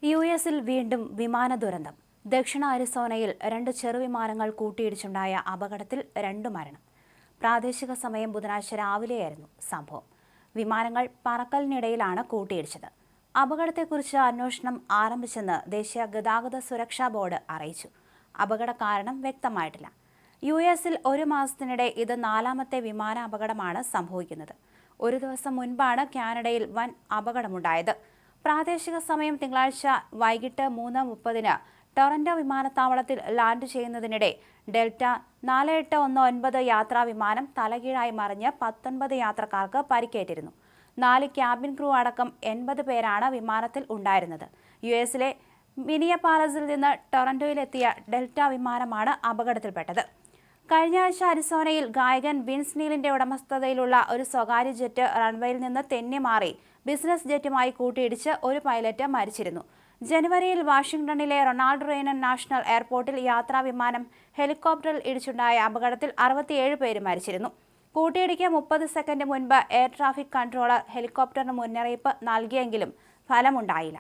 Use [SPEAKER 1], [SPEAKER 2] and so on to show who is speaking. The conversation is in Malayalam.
[SPEAKER 1] യു.എസിൽ വീണ്ടും വിമാന ദുരന്തം. ദക്ഷിണ അരിസോണയിൽ 2 ചെറുവിമാനങ്ങൾ കൂട്ടിയിടിച്ചുണ്ടായ അപകടത്തിൽ 2 മരണം. പ്രാദേശിക സമയം ബുധനാഴ്ച രാവിലെയായിരുന്നു സംഭവം. വിമാനങ്ങൾ പറക്കലിനിടയിലാണ് കൂട്ടിയിടിച്ചത്. അപകടത്തെക്കുറിച്ച് അന്വേഷണം ആരംഭിച്ചെന്ന് ദേശീയ ഗതാഗത സുരക്ഷാ ബോർഡ് അറിയിച്ചു. അപകട കാരണം വ്യക്തമായിട്ടില്ല. യു.എസിൽ ഒരു മാസത്തിനിടെ ഇത് 4ാമത്തെ വിമാന അപകടമാണ് സംഭവിക്കുന്നത്. ഒരു ദിവസം മുൻപാണ് കാനഡയിൽ വൻ അപകടമുണ്ടായത്. പ്രാദേശിക സമയം തിങ്കളാഴ്ച വൈകിട്ട് 3:30 ടൊറന്റോ വിമാനത്താവളത്തിൽ ലാൻഡ് ചെയ്യുന്നതിനിടെ ഡെൽറ്റ 4819 യാത്രാ വിമാനം തലകീഴായി മറിഞ്ഞ് 19 യാത്രക്കാർക്ക് പരിക്കേറ്റിരുന്നു. 4 ക്യാബിൻ ക്രൂ അടക്കം 80 പേരാണ് വിമാനത്തിൽ ഉണ്ടായിരുന്നത്. യു.എസിലെ മിനിയപാലസിൽ നിന്ന് ടൊറന്റോയിലെത്തിയ ഡെൽറ്റ വിമാനമാണ് അപകടത്തിൽപ്പെട്ടത്. കഴിഞ്ഞ ആഴ്ച അരിസോണയിൽ ഗായകൻ വിൻസ് നീലിന്റെ ഉടമസ്ഥതയിലുള്ള ഒരു സ്വകാര്യ ജെറ്റ് റൺവേയിൽ നിന്ന് തെന്നി മാറി ബിസിനസ് ജെറ്റുമായി കൂട്ടിയിടിച്ച് ഒരു പൈലറ്റ് മരിച്ചിരുന്നു. ജനുവരിയിൽ വാഷിംഗ്ടണിലെ റൊണാൾഡ് റെയ്ഗൻ നാഷണൽ എയർപോർട്ടിൽ യാത്രാ വിമാനം ഹെലികോപ്റ്ററിൽ ഇടിച്ചുണ്ടായ അപകടത്തിൽ 67 പേര് മരിച്ചിരുന്നു. കൂട്ടിയിടിക്ക് 30 സെക്കൻഡ് മുൻപ് എയർ ട്രാഫിക് കൺട്രോളർ ഹെലികോപ്റ്ററിന് മുന്നറിയിപ്പ് നൽകിയെങ്കിലും ഫലമുണ്ടായില്ല.